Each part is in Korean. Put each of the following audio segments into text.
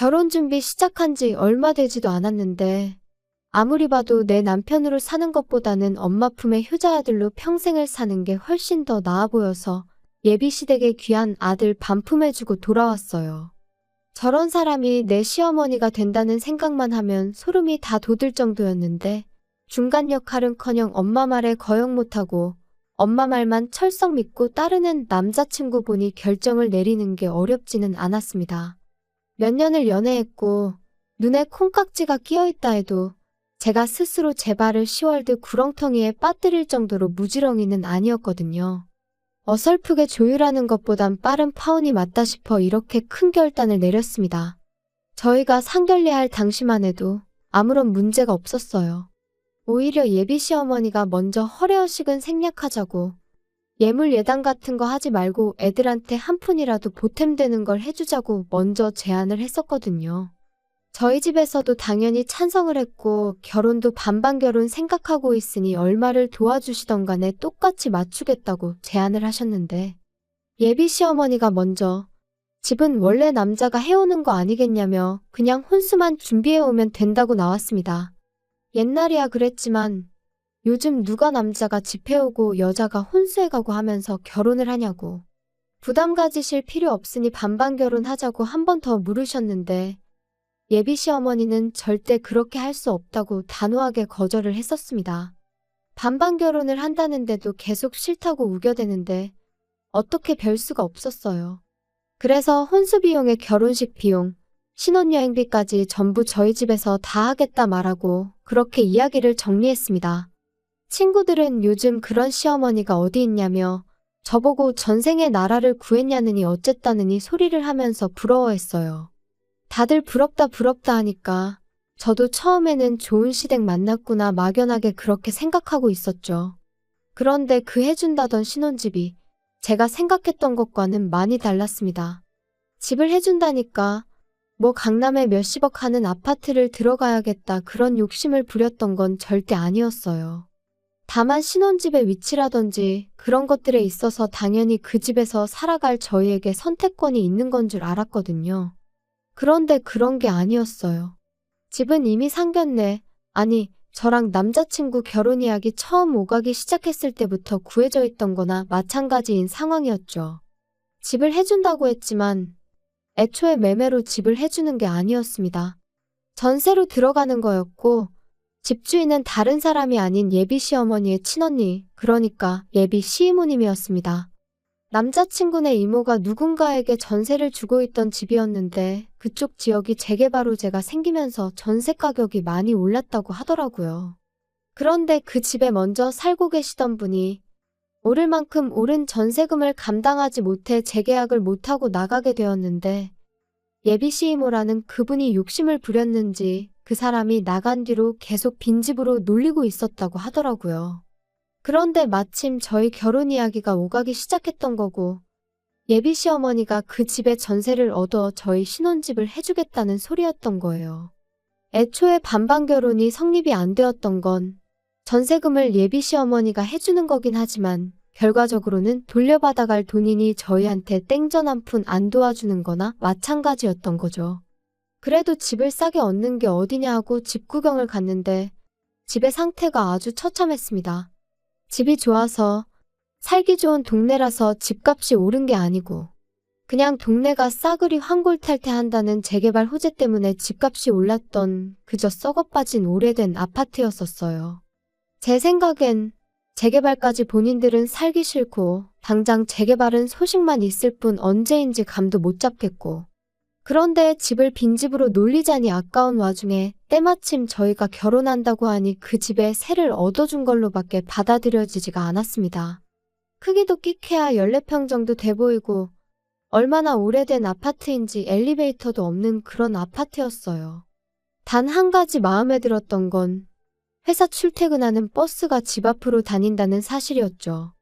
결혼 준비 시작한 지 얼마 되지도 않았는데 아무리 봐도 내 남편으로 사는 것보다는 엄마 품의 효자아들로 평생을 사는 게 훨씬 더 나아 보여서 예비시댁에 귀한 아들 반품해주고 돌아왔어요. 저런 사람이 내 시어머니가 된다는 생각만 하면 소름이 다 돋을 정도였는데 중간 역할은커녕 엄마 말에 거역 못하고 엄마 말만 철썩 믿고 따르는 남자친구 보니 결정을 내리는 게 어렵지는 않았습니다. 몇 년을 연애했고 눈에 콩깍지가 끼어있다 해도 제가 스스로 제 발을 10월드 구렁텅이에 빠뜨릴 정도로 무지렁이는 아니었거든요. 어설프게 조율하는 것보단 빠른 파혼이 맞다 싶어 이렇게 큰 결단을 내렸습니다. 저희가 상견례할 당시만 해도 아무런 문제가 없었어요. 오히려 예비 시어머니가 먼저 허례허식은 생략하자고 예물 예당 같은 거 하지 말고 애들한테 한 푼이라도 보탬되는 걸 해주자고 먼저 제안을 했었거든요. 저희 집에서도 당연히 찬성을 했고 결혼도 반반 결혼 생각하고 있으니 얼마를 도와주시던 간에 똑같이 맞추겠다고 제안을 하셨는데 예비 시어머니가 먼저 집은 원래 남자가 해오는 거 아니겠냐며 그냥 혼수만 준비해오면 된다고 나왔습니다. 옛날이야 그랬지만 요즘 누가 남자가 집 해오고 여자가 혼수해가고 하면서 결혼을 하냐고. 부담 가지실 필요 없으니 반반 결혼하자고 한 번 더 물으셨는데 예비 시어머니는 절대 그렇게 할 수 없다고 단호하게 거절을 했었습니다. 반반 결혼을 한다는데도 계속 싫다고 우겨대는데 어떻게 별 수가 없었어요. 그래서 혼수 비용에 결혼식 비용, 신혼여행비까지 전부 저희 집에서 다 하겠다 말하고 그렇게 이야기를 정리했습니다. 친구들은 요즘 그런 시어머니가 어디 있냐며 저보고 전생에 나라를 구했냐느니 어쨌다느니 소리를 하면서 부러워했어요. 다들 부럽다 부럽다 하니까 저도 처음에는 좋은 시댁 만났구나 막연하게 그렇게 생각하고 있었죠. 그런데 그 해준다던 신혼집이 제가 생각했던 것과는 많이 달랐습니다. 집을 해준다니까 뭐 강남에 몇십억 하는 아파트를 들어가야겠다 그런 욕심을 부렸던 건 절대 아니었어요. 다만 신혼집의 위치라든지 그런 것들에 있어서 당연히 그 집에서 살아갈 저희에게 선택권이 있는 건 줄 알았거든요. 그런데 그런 게 아니었어요. 집은 이미 상견례, 아니 저랑 남자친구 결혼 이야기 처음 오가기 시작했을 때부터 구해져 있던 거나 마찬가지인 상황이었죠. 집을 해준다고 했지만 애초에 매매로 집을 해주는 게 아니었습니다. 전세로 들어가는 거였고 집주인은 다른 사람이 아닌 예비 시어머니의 친언니, 그러니까 예비 시이모님이었습니다. 남자친구네 이모가 누군가에게 전세를 주고 있던 집이었는데 그쪽 지역이 재개발 호재가 생기면서 전세 가격이 많이 올랐다고 하더라고요. 그런데 그 집에 먼저 살고 계시던 분이 오를 만큼 오른 전세금을 감당하지 못해 재계약을 못하고 나가게 되었는데 예비 시이모라는 그분이 욕심을 부렸는지 그 사람이 나간 뒤로 계속 빈집으로 놀리고 있었다고 하더라고요. 그런데 마침 저희 결혼 이야기가 오가기 시작했던 거고 예비 시어머니가 그 집에 전세를 얻어 저희 신혼집을 해주겠다는 소리였던 거예요. 애초에 반반 결혼이 성립이 안 되었던 건 전세금을 예비 시어머니가 해주는 거긴 하지만 결과적으로는 돌려받아갈 돈이니 저희한테 땡전 한 푼 안 도와주는 거나 마찬가지였던 거죠. 그래도 집을 싸게 얻는 게 어디냐 하고 집 구경을 갔는데 집의 상태가 아주 처참했습니다. 집이 좋아서 살기 좋은 동네라서 집값이 오른 게 아니고 그냥 동네가 싸그리 환골탈퇴한다는 재개발 호재 때문에 집값이 올랐던 그저 썩어빠진 오래된 아파트였었어요. 제 생각엔 재개발까지 본인들은 살기 싫고 당장 재개발은 소식만 있을 뿐 언제인지 감도 못 잡겠고 그런데 집을 빈집으로 놀리자니 아까운 와중에 때마침 저희가 결혼한다고 하니 그 집에 세를 얻어준 걸로밖에 받아들여지지가 않았습니다. 크기도 끼케야 14평 정도 돼 보이고 얼마나 오래된 아파트인지 엘리베이터도 없는 그런 아파트였어요. 단 한 가지 마음에 들었던 건 회사 출퇴근하는 버스가 집 앞으로 다닌다는 사실이었죠.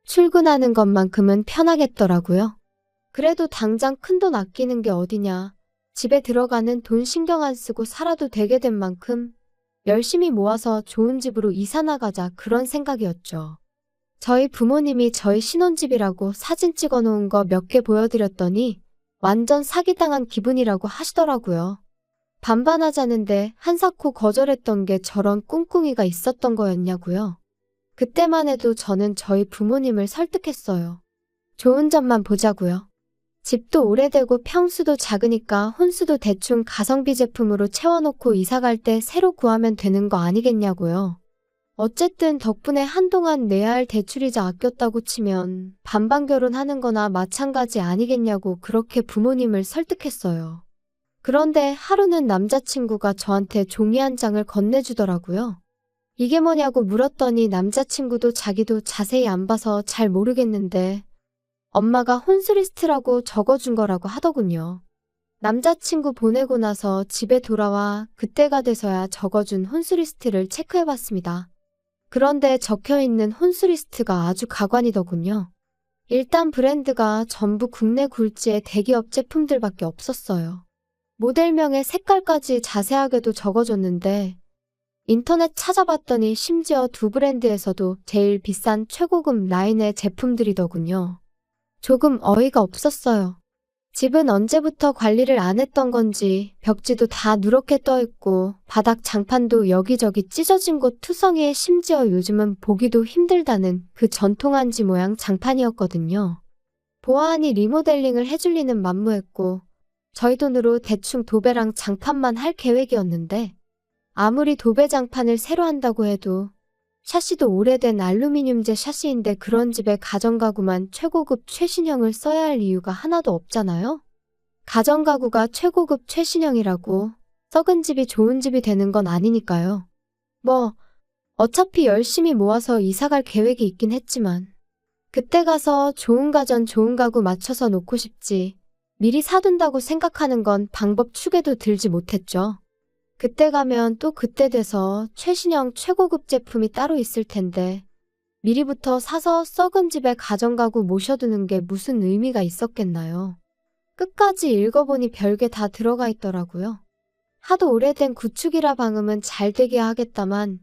출근하는 것만큼은 편하겠더라고요. 그래도 당장 큰돈 아끼는 게 어디냐. 집에 들어가는 돈 신경 안 쓰고 살아도 되게 된 만큼 열심히 모아서 좋은 집으로 이사 나가자 그런 생각이었죠. 저희 부모님이 저희 신혼집이라고 사진 찍어 놓은 거 몇 개 보여드렸더니 완전 사기당한 기분이라고 하시더라고요. 반반하자는데 한사코 거절했던 게 저런 꿍꿍이가 있었던 거였냐고요. 그때만 해도 저는 저희 부모님을 설득했어요. 좋은 점만 보자고요. 집도 오래되고 평수도 작으니까 혼수도 대충 가성비 제품으로 채워놓고 이사 갈 때 새로 구하면 되는 거 아니겠냐고요. 어쨌든 덕분에 한동안 내야 할 대출이자 아꼈다고 치면 반반 결혼하는 거나 마찬가지 아니겠냐고 그렇게 부모님을 설득했어요. 그런데 하루는 남자친구가 저한테 종이 한 장을 건네주더라고요. 이게 뭐냐고 물었더니 남자친구도 자기도 자세히 안 봐서 잘 모르겠는데 엄마가 혼수리스트라고 적어준 거라고 하더군요. 남자친구 보내고 나서 집에 돌아와 그때가 돼서야 적어준 혼수리스트를 체크해봤습니다. 그런데 적혀있는 혼수리스트가 아주 가관이더군요. 일단 브랜드가 전부 국내 굴지의 대기업 제품들밖에 없었어요. 모델명에 색깔까지 자세하게도 적어줬는데 인터넷 찾아봤더니 심지어 두 브랜드에서도 제일 비싼 최고급 라인의 제품들이더군요. 조금 어이가 없었어요. 집은 언제부터 관리를 안 했던 건지 벽지도 다 누렇게 떠있고 바닥 장판도 여기저기 찢어진 곳 투성이에 심지어 요즘은 보기도 힘들다는 그 전통한지 모양 장판이었거든요. 보아하니 리모델링을 해줄 리는 만무했고 저희 돈으로 대충 도배랑 장판만 할 계획이었는데 아무리 도배 장판을 새로 한다고 해도 샤시도 오래된 알루미늄제 샤시인데 그런 집에 가전가구만 최고급 최신형을 써야 할 이유가 하나도 없잖아요? 가전가구가 최고급 최신형이라고 썩은 집이 좋은 집이 되는 건 아니니까요. 어차피 열심히 모아서 이사갈 계획이 있긴 했지만 그때 가서 좋은 가전 좋은 가구 맞춰서 놓고 싶지 미리 사둔다고 생각하는 건 방법 축에도 들지 못했죠. 그때 가면 또 그때 돼서 최신형 최고급 제품이 따로 있을 텐데 미리부터 사서 썩은 집에 가전가구 모셔두는 게 무슨 의미가 있었겠나요? 끝까지 읽어보니 별게 다 들어가 있더라고요. 하도 오래된 구축이라 방음은 잘 되게 하겠다만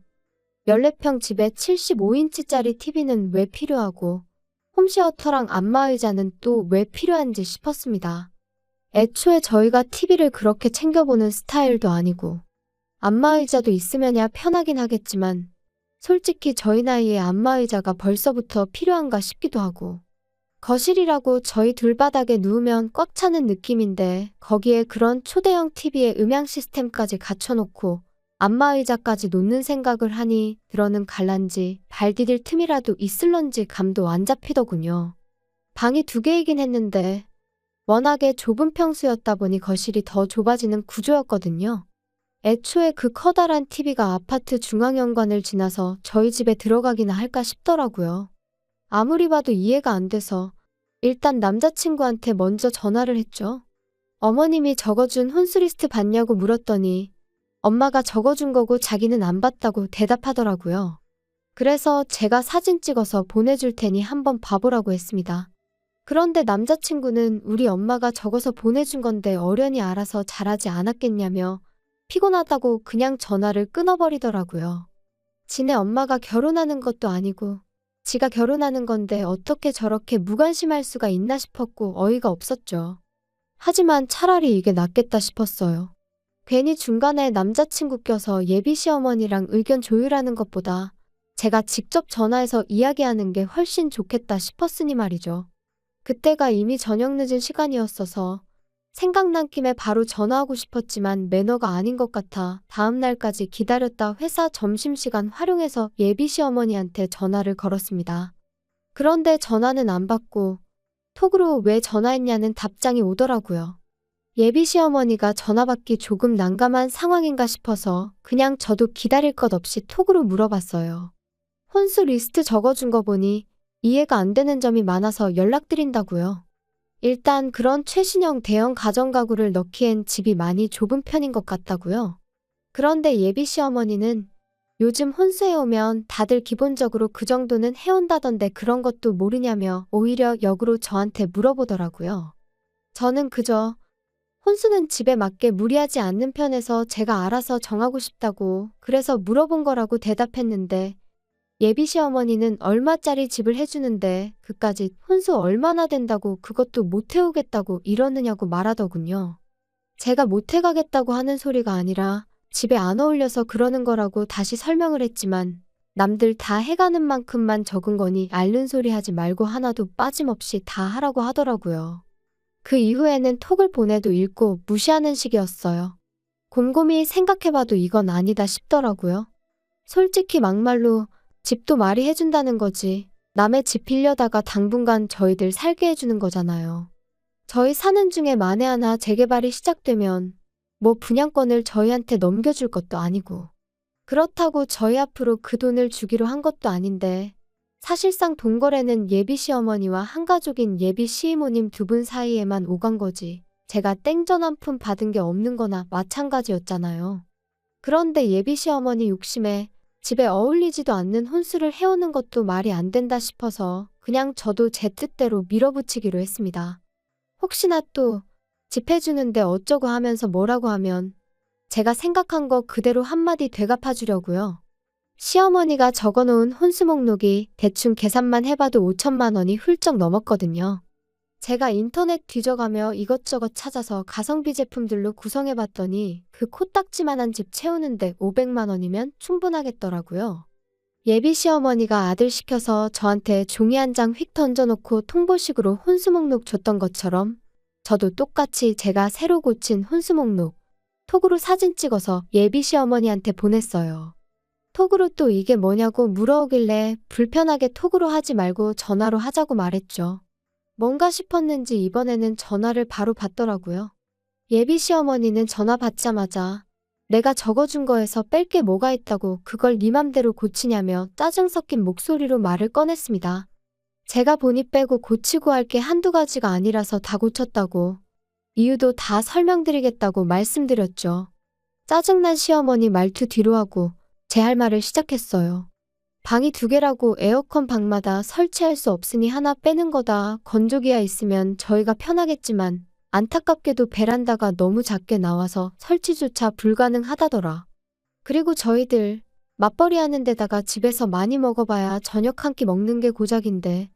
14평 집에 75인치짜리 TV는 왜 필요하고 홈시어터랑 안마의자는 또 왜 필요한지 싶었습니다. 애초에 저희가 TV를 그렇게 챙겨보는 스타일도 아니고 안마의자도 있으면야 편하긴 하겠지만 솔직히 저희 나이에 안마의자가 벌써부터 필요한가 싶기도 하고 거실이라고 저희 둘바닥에 누우면 꽉 차는 느낌인데 거기에 그런 초대형 TV에 음향 시스템까지 갖춰놓고 안마의자까지 놓는 생각을 하니 들어는 갈란지 발 디딜 틈이라도 있을런지 감도 안 잡히더군요. 방이 2개이긴 했는데 워낙에 좁은 평수였다 보니 거실이 더 좁아지는 구조였거든요. 애초에 그 커다란 TV가 아파트 중앙현관을 지나서 저희 집에 들어가기나 할까 싶더라고요. 아무리 봐도 이해가 안 돼서 일단 남자친구한테 먼저 전화를 했죠. 어머님이 적어준 혼수리스트 봤냐고 물었더니 엄마가 적어준 거고 자기는 안 봤다고 대답하더라고요. 그래서 제가 사진 찍어서 보내줄 테니 한번 봐보라고 했습니다. 그런데 남자친구는 우리 엄마가 적어서 보내준 건데 어련히 알아서 잘하지 않았겠냐며 피곤하다고 그냥 전화를 끊어버리더라고요. 지네 엄마가 결혼하는 것도 아니고 지가 결혼하는 건데 어떻게 저렇게 무관심할 수가 있나 싶었고 어이가 없었죠. 하지만 차라리 이게 낫겠다 싶었어요. 괜히 중간에 남자친구 껴서 예비 시어머니랑 의견 조율하는 것보다 제가 직접 전화해서 이야기하는 게 훨씬 좋겠다 싶었으니 말이죠. 그때가 이미 저녁 늦은 시간이었어서 생각난 김에 바로 전화하고 싶었지만 매너가 아닌 것 같아 다음 날까지 기다렸다 회사 점심시간 활용해서 예비 시어머니한테 전화를 걸었습니다. 그런데 전화는 안 받고 톡으로 왜 전화했냐는 답장이 오더라고요. 예비 시어머니가 전화 받기 조금 난감한 상황인가 싶어서 그냥 저도 기다릴 것 없이 톡으로 물어봤어요. 혼수 리스트 적어준 거 보니 이해가 안 되는 점이 많아서 연락드린다고요. 일단 그런 최신형 대형 가전가구를 넣기엔 집이 많이 좁은 편인 것 같다고요. 그런데 예비 시어머니는 요즘 혼수해오면 다들 기본적으로 그 정도는 해온다던데 그런 것도 모르냐며 오히려 역으로 저한테 물어보더라고요. 저는 그저 혼수는 집에 맞게 무리하지 않는 편에서 제가 알아서 정하고 싶다고 그래서 물어본 거라고 대답했는데 예비 시어머니는 얼마짜리 집을 해주는데 그까짓 혼수 얼마나 된다고 그것도 못 해오겠다고 이러느냐고 말하더군요. 제가 못 해가겠다고 하는 소리가 아니라 집에 안 어울려서 그러는 거라고 다시 설명을 했지만 남들 다 해가는 만큼만 적은 거니 앓는 소리 하지 말고 하나도 빠짐없이 다 하라고 하더라고요. 그 이후에는 톡을 보내도 읽고 무시하는 식이었어요. 곰곰이 생각해봐도 이건 아니다 싶더라고요. 솔직히 막말로 집도 말이 해준다는 거지. 남의 집 빌려다가 당분간 저희들 살게 해주는 거잖아요. 저희 사는 중에 만에 하나 재개발이 시작되면 뭐 분양권을 저희한테 넘겨줄 것도 아니고 그렇다고 저희 앞으로 그 돈을 주기로 한 것도 아닌데 사실상 동거래는 예비 시어머니와 한가족인 예비 시이모님 두 분 사이에만 오간 거지 제가 땡전 한 푼 받은 게 없는 거나 마찬가지였잖아요. 그런데 예비 시어머니 욕심에 집에 어울리지도 않는 혼수를 해오는 것도 말이 안 된다 싶어서 그냥 저도 제 뜻대로 밀어붙이기로 했습니다. 혹시나 또 집 해주는데 어쩌고 하면서 뭐라고 하면 제가 생각한 거 그대로 한마디 되갚아주려고요. 시어머니가 적어놓은 혼수 목록이 대충 계산만 해봐도 5천만 원이 훌쩍 넘었거든요. 제가 인터넷 뒤져가며 이것저것 찾아서 가성비 제품들로 구성해봤더니 그 코딱지만한 집 채우는데 500만 원이면 충분하겠더라고요. 예비 시어머니가 아들 시켜서 저한테 종이 한 장 휙 던져놓고 통보식으로 혼수 목록 줬던 것처럼 저도 똑같이 제가 새로 고친 혼수 목록 톡으로 사진 찍어서 예비 시어머니한테 보냈어요. 톡으로 또 이게 뭐냐고 물어오길래 불편하게 톡으로 하지 말고 전화로 하자고 말했죠. 뭔가 싶었는지 이번에는 전화를 바로 받더라고요. 예비 시어머니는 전화 받자마자 내가 적어준 거에서 뺄 게 뭐가 있다고 그걸 네 맘대로 고치냐며 짜증 섞인 목소리로 말을 꺼냈습니다. 제가 보니 빼고 고치고 할 게 한두 가지가 아니라서 다 고쳤다고 이유도 다 설명드리겠다고 말씀드렸죠. 짜증난 시어머니 말투 뒤로 하고 제 할 말을 시작했어요. 방이 2개라고 에어컨 방마다 설치할 수 없으니 하나 빼는 거다. 건조기야 있으면 저희가 편하겠지만 안타깝게도 베란다가 너무 작게 나와서 설치조차 불가능하다더라. 그리고 저희들 맞벌이 하는 데다가 집에서 많이 먹어봐야 저녁 한 끼 먹는 게 고작인데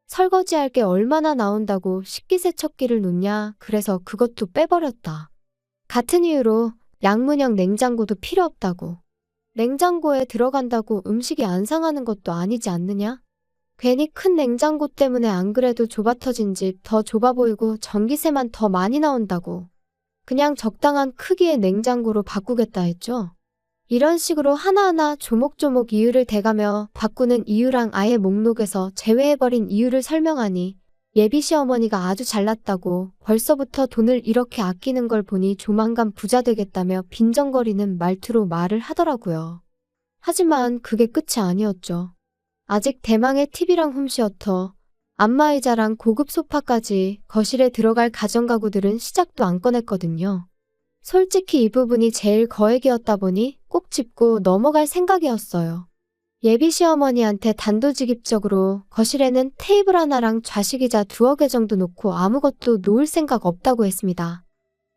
설거지할 게 얼마나 나온다고 식기세척기를 놓냐. 그래서 그것도 빼버렸다. 같은 이유로 양문형 냉장고도 필요 없다고. 냉장고에 들어간다고 음식이 안 상하는 것도 아니지 않느냐? 괜히 큰 냉장고 때문에 안 그래도 좁아터진 집 더 좁아 보이고 전기세만 더 많이 나온다고. 그냥 적당한 크기의 냉장고로 바꾸겠다 했죠. 이런 식으로 하나하나 조목조목 이유를 대가며 바꾸는 이유랑 아예 목록에서 제외해버린 이유를 설명하니 예비 시어머니가 아주 잘났다고 벌써부터 돈을 이렇게 아끼는 걸 보니 조만간 부자 되겠다며 빈정거리는 말투로 말을 하더라고요. 하지만 그게 끝이 아니었죠. 아직 대망의 TV랑 홈시어터, 안마의자랑 고급 소파까지 거실에 들어갈 가전가구들은 시작도 안 꺼냈거든요. 솔직히 이 부분이 제일 거액이었다 보니 꼭 짚고 넘어갈 생각이었어요. 예비 시어머니한테 단도직입적으로 거실에는 테이블 하나랑 좌식의자 2개 정도 놓고 아무것도 놓을 생각 없다고 했습니다.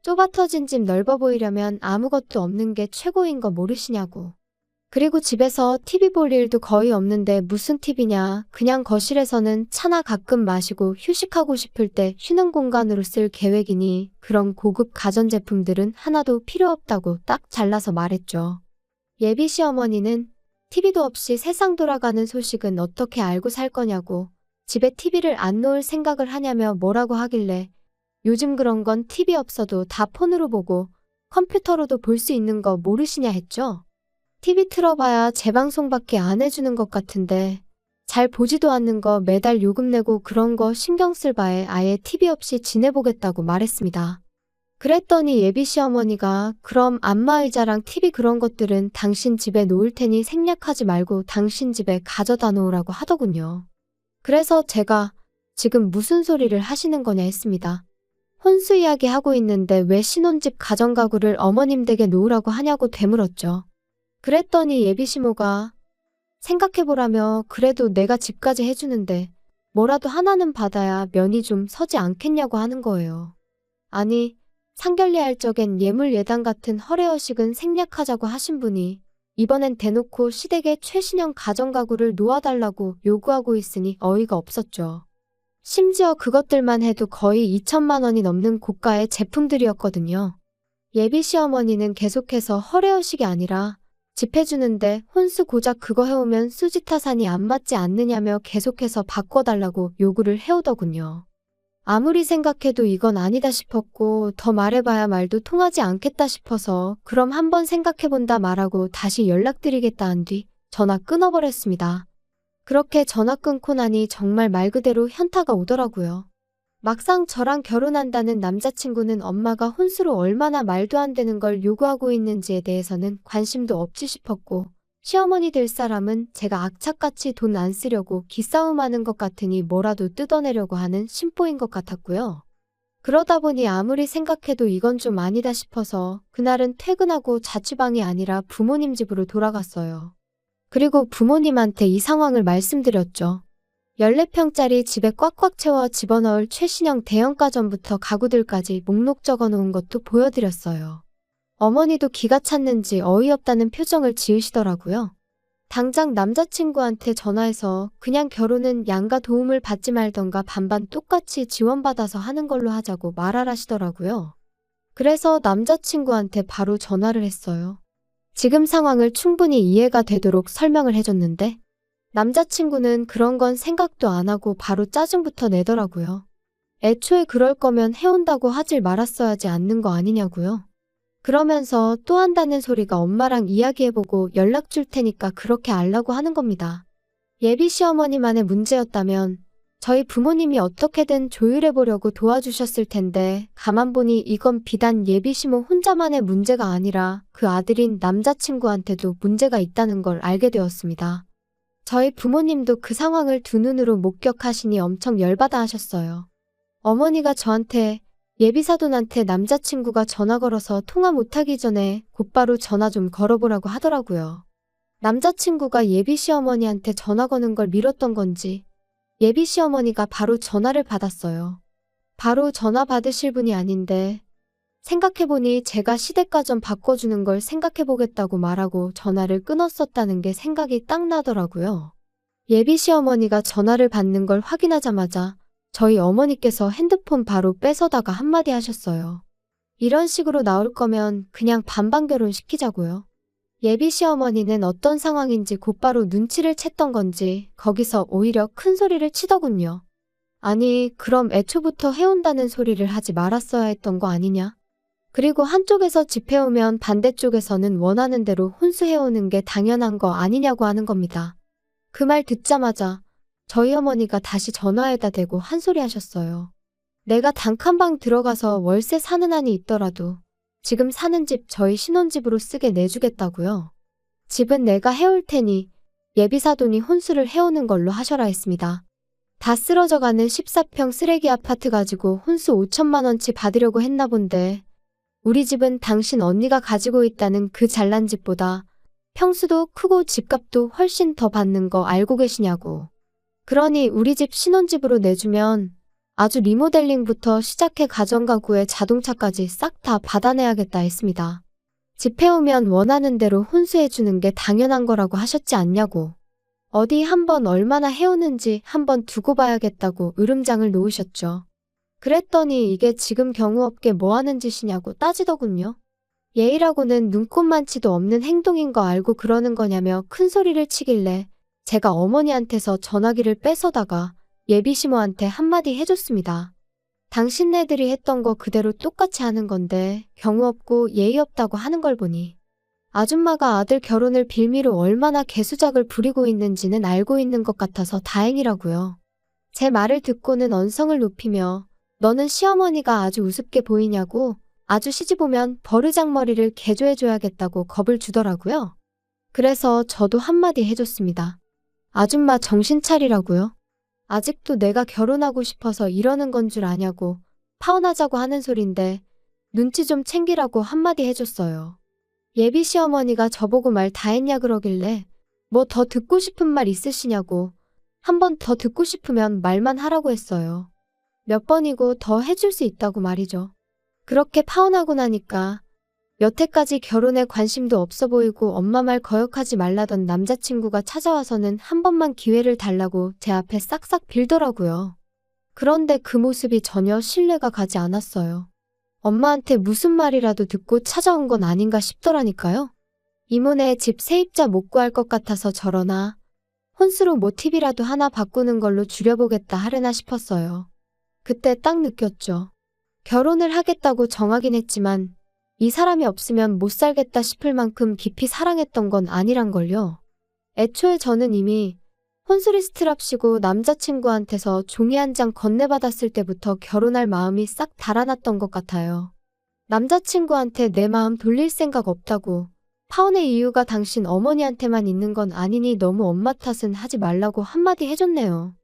좁아터진 집 넓어 보이려면 아무것도 없는 게 최고인 거 모르시냐고. 그리고 집에서 TV 볼 일도 거의 없는데 무슨 TV냐. 그냥 거실에서는 차나 가끔 마시고 휴식하고 싶을 때 쉬는 공간으로 쓸 계획이니 그런 고급 가전제품들은 하나도 필요 없다고 딱 잘라서 말했죠. 예비 시어머니는 TV도 없이 세상 돌아가는 소식은 어떻게 알고 살 거냐고 집에 TV를 안 놓을 생각을 하냐며 뭐라고 하길래 요즘 그런 건 TV 없어도 다 폰으로 보고 컴퓨터로도 볼 수 있는 거 모르시냐 했죠. TV 틀어봐야 재방송밖에 안 해주는 것 같은데 잘 보지도 않는 거 매달 요금 내고 그런 거 신경 쓸 바에 아예 TV 없이 지내보겠다고 말했습니다. 그랬더니 예비 시어머니가 그럼 안마의자랑 TV 그런 것들은 당신 집에 놓을 테니 생략하지 말고 당신 집에 가져다 놓으라고 하더군요. 그래서 제가 지금 무슨 소리를 하시는 거냐 했습니다. 혼수 이야기 하고 있는데 왜 신혼집 가전가구를 어머님 댁에 놓으라고 하냐고 되물었죠. 그랬더니 예비 시모가 생각해보라며 그래도 내가 집까지 해주는데 뭐라도 하나는 받아야 면이 좀 서지 않겠냐고 하는 거예요. 아니 상견례할 적엔 예물 예당 같은 허례허식은 생략하자고 하신 분이 이번엔 대놓고 시댁에 최신형 가정가구를 놓아달라고 요구하고 있으니 어이가 없었죠. 심지어 그것들만 해도 거의 2천만 원이 넘는 고가의 제품들이었거든요. 예비 시어머니는 계속해서 허례허식이 아니라 집 해주는데 혼수 고작 그거 해오면 수지타산이 안 맞지 않느냐며 계속해서 바꿔달라고 요구를 해오더군요. 아무리 생각해도 이건 아니다 싶었고 더 말해봐야 말도 통하지 않겠다 싶어서 그럼 한번 생각해본다 말하고 다시 연락드리겠다 한 뒤 전화 끊어버렸습니다. 그렇게 전화 끊고 나니 정말 말 그대로 현타가 오더라고요. 막상 저랑 결혼한다는 남자친구는 엄마가 혼수로 얼마나 말도 안 되는 걸 요구하고 있는지에 대해서는 관심도 없지 싶었고 시어머니 될 사람은 제가 악착같이 돈 안 쓰려고 기싸움하는 것 같으니 뭐라도 뜯어내려고 하는 심보인 것 같았고요. 그러다 보니 아무리 생각해도 이건 좀 아니다 싶어서 그날은 퇴근하고 자취방이 아니라 부모님 집으로 돌아갔어요. 그리고 부모님한테 이 상황을 말씀드렸죠. 14평짜리 집에 꽉꽉 채워 집어넣을 최신형 대형가전부터 가구들까지 목록 적어놓은 것도 보여드렸어요. 어머니도 기가 찼는지 어이없다는 표정을 지으시더라고요. 당장 남자친구한테 전화해서 그냥 결혼은 양가 도움을 받지 말던가 반반 똑같이 지원받아서 하는 걸로 하자고 말하라시더라고요. 그래서 남자친구한테 바로 전화를 했어요. 지금 상황을 충분히 이해가 되도록 설명을 해줬는데 남자친구는 그런 건 생각도 안 하고 바로 짜증부터 내더라고요. 애초에 그럴 거면 해온다고 하질 말았어야지 않는 거 아니냐고요. 그러면서 또 한다는 소리가 엄마랑 이야기해보고 연락 줄 테니까 그렇게 알라고 하는 겁니다. 예비 시어머니만의 문제였다면 저희 부모님이 어떻게든 조율해보려고 도와주셨을 텐데 가만 보니 이건 비단 예비 시모 혼자만의 문제가 아니라 그 아들인 남자친구한테도 문제가 있다는 걸 알게 되었습니다. 저희 부모님도 그 상황을 두 눈으로 목격하시니 엄청 열받아 하셨어요. 어머니가 저한테 예비사돈한테 남자친구가 전화 걸어서 통화 못하기 전에 곧바로 전화 좀 걸어보라고 하더라고요. 남자친구가 예비 시어머니한테 전화 거는 걸 미뤘던 건지 예비 시어머니가 바로 전화를 받았어요. 바로 전화 받으실 분이 아닌데 생각해보니 제가 시댁가전 바꿔주는 걸 생각해보겠다고 말하고 전화를 끊었었다는 게 생각이 딱 나더라고요. 예비 시어머니가 전화를 받는 걸 확인하자마자 저희 어머니께서 핸드폰 바로 뺏어다가 한마디 하셨어요. 이런 식으로 나올 거면 그냥 반반 결혼시키자고요. 예비 시어머니는 어떤 상황인지 곧바로 눈치를 챘던 건지 거기서 오히려 큰 소리를 치더군요. 아니, 그럼 애초부터 해온다는 소리를 하지 말았어야 했던 거 아니냐? 그리고 한쪽에서 집해오면 반대쪽에서는 원하는 대로 혼수해오는 게 당연한 거 아니냐고 하는 겁니다. 그 말 듣자마자 저희 어머니가 다시 전화에다 대고 한 소리 하셨어요. 내가 단칸방 들어가서 월세 사는 한이 있더라도 지금 사는 집 저희 신혼집으로 쓰게 내주겠다고요. 집은 내가 해올 테니 예비사돈이 혼수를 해오는 걸로 하셔라 했습니다. 다 쓰러져가는 14평 쓰레기 아파트 가지고 혼수 5천만 원치 받으려고 했나 본데 우리 집은 당신 언니가 가지고 있다는 그 잘난 집보다 평수도 크고 집값도 훨씬 더 받는 거 알고 계시냐고. 그러니 우리 집 신혼집으로 내주면 아주 리모델링부터 시작해 가정가구에 자동차까지 싹 다 받아내야겠다 했습니다. 집 해오면 원하는 대로 혼수해주는 게 당연한 거라고 하셨지 않냐고. 어디 한번 얼마나 해오는지 한번 두고 봐야겠다고 으름장을 놓으셨죠. 그랬더니 이게 지금 경우없게 뭐하는 짓이냐고 따지더군요. 예의라고는 눈꼽만치도 없는 행동인 거 알고 그러는 거냐며 큰 소리를 치길래 제가 어머니한테서 전화기를 뺏어다가 예비시모한테 한마디 해줬습니다. 당신네들이 했던 거 그대로 똑같이 하는 건데 경우 없고 예의 없다고 하는 걸 보니 아줌마가 아들 결혼을 빌미로 얼마나 개수작을 부리고 있는지는 알고 있는 것 같아서 다행이라고요. 제 말을 듣고는 언성을 높이며 너는 시어머니가 아주 우습게 보이냐고 아주 시집 오면 버르장머리를 개조해줘야겠다고 겁을 주더라고요. 그래서 저도 한마디 해줬습니다. 아줌마 정신 차리라고요. 아직도 내가 결혼하고 싶어서 이러는 건 줄 아냐고 파혼하자고 하는 소린데 눈치 좀 챙기라고 한마디 해줬어요. 예비 시어머니가 저보고 말 다 했냐 그러길래 뭐 더 듣고 싶은 말 있으시냐고 한 번 더 듣고 싶으면 말만 하라고 했어요. 몇 번이고 더 해줄 수 있다고 말이죠. 그렇게 파혼하고 나니까 여태까지 결혼에 관심도 없어 보이고 엄마 말 거역하지 말라던 남자친구가 찾아와서는 한 번만 기회를 달라고 제 앞에 싹싹 빌더라고요. 그런데 그 모습이 전혀 신뢰가 가지 않았어요. 엄마한테 무슨 말이라도 듣고 찾아온 건 아닌가 싶더라니까요. 이모네 집 세입자 못 구할 것 같아서 저러나 혼수로 모티비라도 하나 바꾸는 걸로 줄여보겠다 하려나 싶었어요. 그때 딱 느꼈죠. 결혼을 하겠다고 정하긴 했지만 이 사람이 없으면 못 살겠다 싶을 만큼 깊이 사랑했던 건 아니란걸요. 애초에 저는 이미 혼수리스트랍시고 남자친구한테서 종이 한 장 건네받았을 때부터 결혼할 마음이 싹 달아났던 것 같아요. 남자친구한테 내 마음 돌릴 생각 없다고. 파혼의 이유가 당신 어머니한테만 있는 건 아니니 너무 엄마 탓은 하지 말라고 한마디 해줬네요.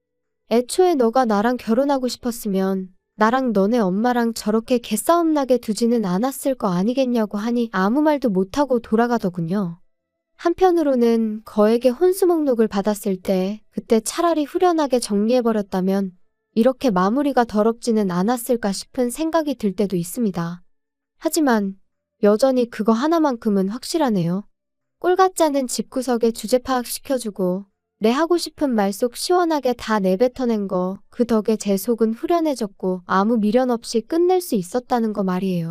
애초에 너가 나랑 결혼하고 싶었으면 나랑 너네 엄마랑 저렇게 개싸움 나게 두지는 않았을 거 아니겠냐고 하니 아무 말도 못하고 돌아가더군요. 한편으로는 거액의 혼수 목록을 받았을 때 그때 차라리 후련하게 정리해버렸다면 이렇게 마무리가 더럽지는 않았을까 싶은 생각이 들 때도 있습니다. 하지만 여전히 그거 하나만큼은 확실하네요. 꼴 같지 않은 집구석에 주제 파악시켜주고 내 하고 싶은 말 속 시원하게 다 내뱉어낸 거, 그 덕에 제 속은 후련해졌고 아무 미련 없이 끝낼 수 있었다는 거 말이에요.